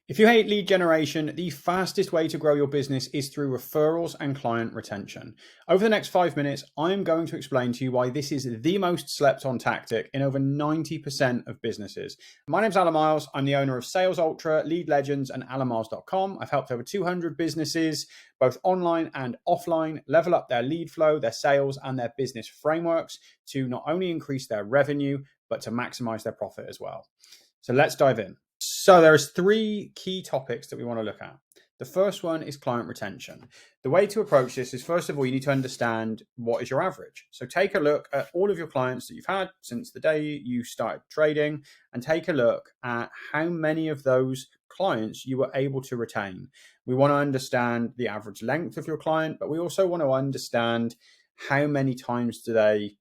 If you hate lead generation, the fastest way to grow your business is through referrals and client retention. Over the next 5 minutes, I'm going to explain to you why this is the most slept on tactic in over 90% of businesses. My name's Alan Miles. I'm the owner of Sales Ultra, Lead Legends, and alanmiles.com. I've helped over 200 businesses, both online and offline, level up their lead flow, their sales, and their business frameworks to not only increase their revenue, but to maximize their profit as well. So let's dive in. So there's 3 key topics that we want to look at. The first one is client retention. The way to approach this is, first of all, you need to understand what is your average. So take a look at all of your clients that you've had since the day you started trading and take a look at how many of those clients you were able to retain. We want to understand the average length of your client, but we also want to understand how many times do they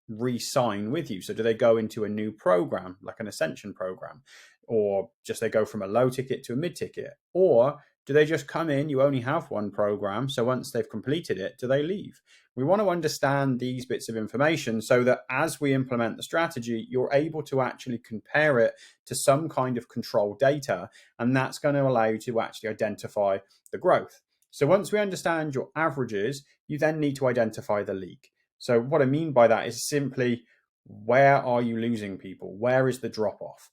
re-sign with you. So do they go into a new program, like an Ascension program? Or just they go from a low ticket to a mid ticket? Or do they just come in, you only have one program, so once they've completed it, do they leave? We want to understand these bits of information so that as we implement the strategy, you're able to actually compare it to some kind of control data, and that's going to allow you to actually identify the growth. So once we understand your averages, you then need to identify the leak. So what I mean by that is simply, where are you losing people? Where is the drop off?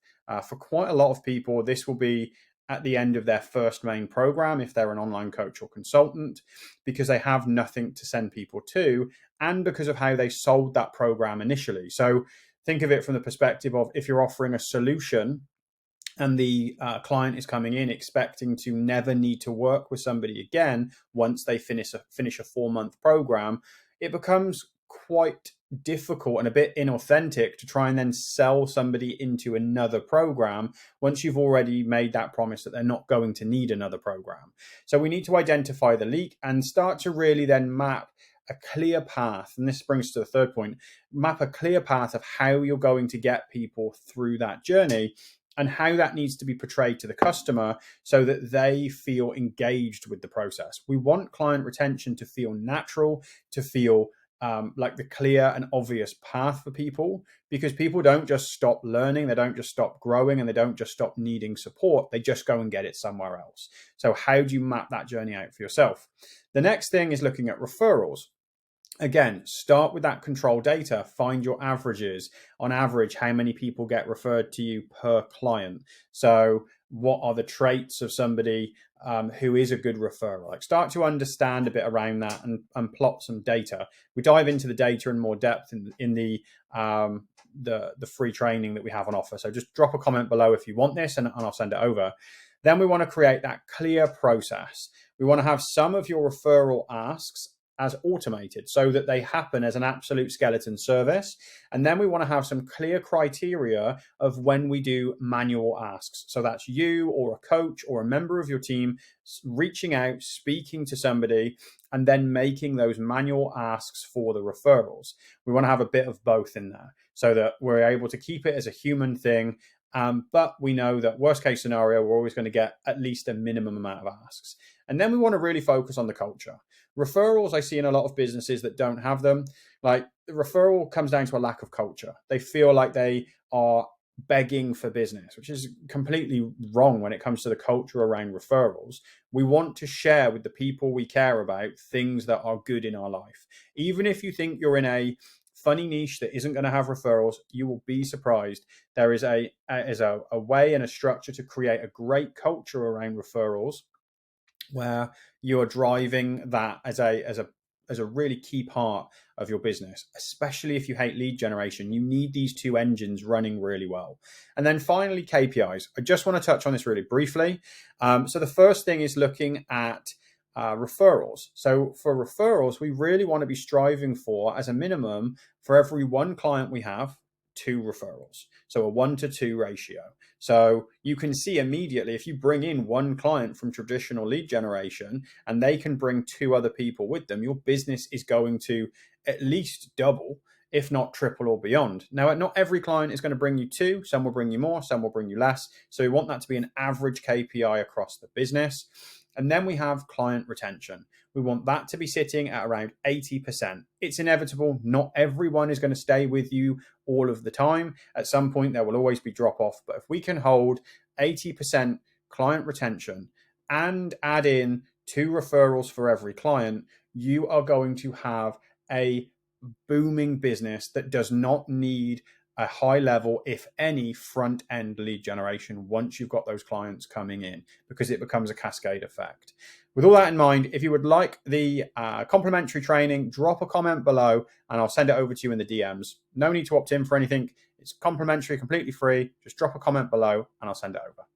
For quite a lot of people, this will be at the end of their first main program if they're an online coach or consultant, because they have nothing to send people to, and because of how they sold that program initially. So think of it from the perspective of, if you're offering a solution and the client is coming in expecting to never need to work with somebody again once they finish a 4-month program, it becomes quite difficult and a bit inauthentic to try and then sell somebody into another program once you've already made that promise that they're not going to need another program. So we need to identify the leak and start to really then map a clear path. And this brings us to the third point: map a clear path of how you're going to get people through that journey and how that needs to be portrayed to the customer so that they feel engaged with the process. We want client retention to feel natural, to feel like the clear and obvious path for people, because people don't just stop learning, they don't just stop growing, and they don't just stop needing support, they just go and get it somewhere else. So how do you map that journey out for yourself? The next thing is looking at referrals. Again, start with that control data, find your averages. On average, how many people get referred to you per client? So what are the traits of somebody who is a good referrer? Like, start to understand a bit around that and plot some data. We dive into the data in more depth in the free training that we have on offer. So just drop a comment below if you want this and I'll send it over. Then we want to create that clear process. We want to have some of your referral asks as automated so that they happen as an absolute skeleton service. And then we want to have some clear criteria of when we do manual asks. So that's you or a coach or a member of your team reaching out, speaking to somebody, and then making those manual asks for the referrals. We want to have a bit of both in there so that we're able to keep it as a human thing. But we know that worst case scenario, we're always going to get at least a minimum amount of asks. And then we want to really focus on the culture. Referrals, I see in a lot of businesses that don't have them. Like, the referral comes down to a lack of culture. They feel like they are begging for business, which is completely wrong when it comes to the culture around referrals. We want to share with the people we care about things that are good in our life. Even if you think you're in a funny niche that isn't going to have referrals, you will be surprised. There is a way and a structure to create a great culture around referrals, where you're driving that as a really key part of your business, especially if you hate lead generation. You need these 2 engines running really well. And then finally, KPIs. I just want to touch on this really briefly. So the first thing is looking at referrals. So for referrals, we really want to be striving for, as a minimum, for every 1 client we have, 2 referrals. So a 1-to-2 ratio. So you can see immediately, if you bring in 1 client from traditional lead generation and they can bring 2 other people with them, your business is going to at least double, if not triple or beyond. Now, not every client is going to bring you 2. Some will bring you more, some will bring you less. So we want that to be an average KPI across the business. And then we have client retention. We want that to be sitting at around 80%. It's inevitable. Not everyone is going to stay with you all of the time. At some point, there will always be drop off. But if we can hold 80% client retention, and add in 2 referrals for every client, you are going to have a booming business that does not need a high level, if any, front end lead generation once you've got those clients coming in, because it becomes a cascade effect. With all that in mind, if you would like the complimentary training, drop a comment below and I'll send it over to you in the DMs. No need to opt in for anything. It's complimentary, completely free. Just drop a comment below and I'll send it over.